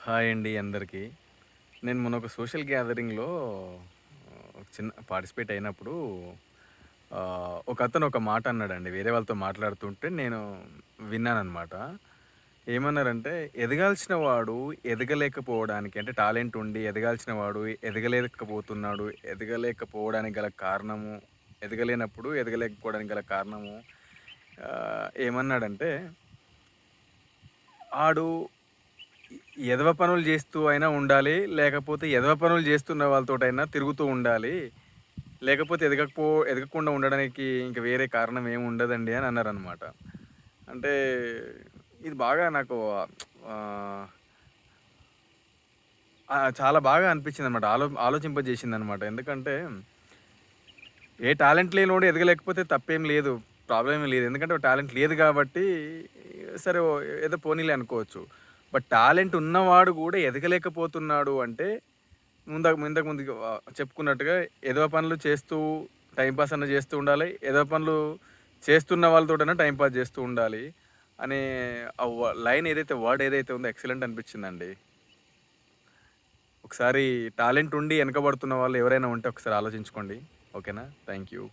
Hi అండి అందరికీ. నేను మొన్న ఒక సోషల్ గ్యాదరింగ్‌లో ఒక చిన్న పార్టిసిపేట్ అయినప్పుడు ఒకతను ఒక మాట అన్నాడండి. వేరే వాళ్ళతో మాట్లాడుతుంటే నేను విన్నాననమాట. ఏమన్నారంటే, ఎదగాల్సిన వాడు ఎదగలేకపోవడానికి అంటే టాలెంట్ ఉండి ఎదగాల్సిన వాడు ఎదగలేకపోతున్నాడు. ఎదగలేకపోవడానికి గల కారణము, ఎదగలేనప్పుడు ఎదగలేకపోవడానికి గల కారణము ఏమన్నాడంటే, ఆడు ఎదవ పనులు జేస్తూ అయినా ఉండాలి. లేకపోతే ఎదవ పనులు జేస్తున్న వాళ్ళతోటైనా తిరుగుతూ ఉండాలి. లేకపోతే ఎదగకుండా ఉండడానికి ఇంక వేరే కారణం ఏమి ఉండదండి అని అన్నారనమాట. అంటే ఇది బాగా నాకు ఆహ్, చాలా బాగా అనిపించిందనమాట. ఆలోచింపజేసిందనమాట. ఎందుకంటే ఏ టాలెంట్ లేనోడు ఎదగలేకపోతే తప్పేం లేదు. ప్రాబ్లమ్ ఏమి లేదు. ఎందుకంటే టాలెంట్ లేదు గాబట్టి సరే ఏదో పోనీలే అనుకోవచ్చు. బట్ టాలెంట్ ఉన్నవాడు గూడా ఎదగలేకపోతున్నాడు అంటే ఇంతకు ముందు చెప్పుకున్నట్టుగా ఎదవ పనులు చేస్తూ టైమ్ పాస్ అన్నా చేస్తూ ఉండాలి. ఎదవ పనులు చేస్తున్న వాళ్ళతోటైనా టైమ్ పాస్ చేస్తూ ఉండాలి. అనే లైన్ ఏదైతే వర్డ్ ఏదైతే ఉందో ఎక్సలెంట్ అనిపించిందండి. ఒకసారి టాలెంట్ ఉండి వెనకబడుతున్న వాళ్ళు ఎవరైనా ఉంటే ఒకసారి ఆలోచించుకోండి. ఓకేనా? Thank you.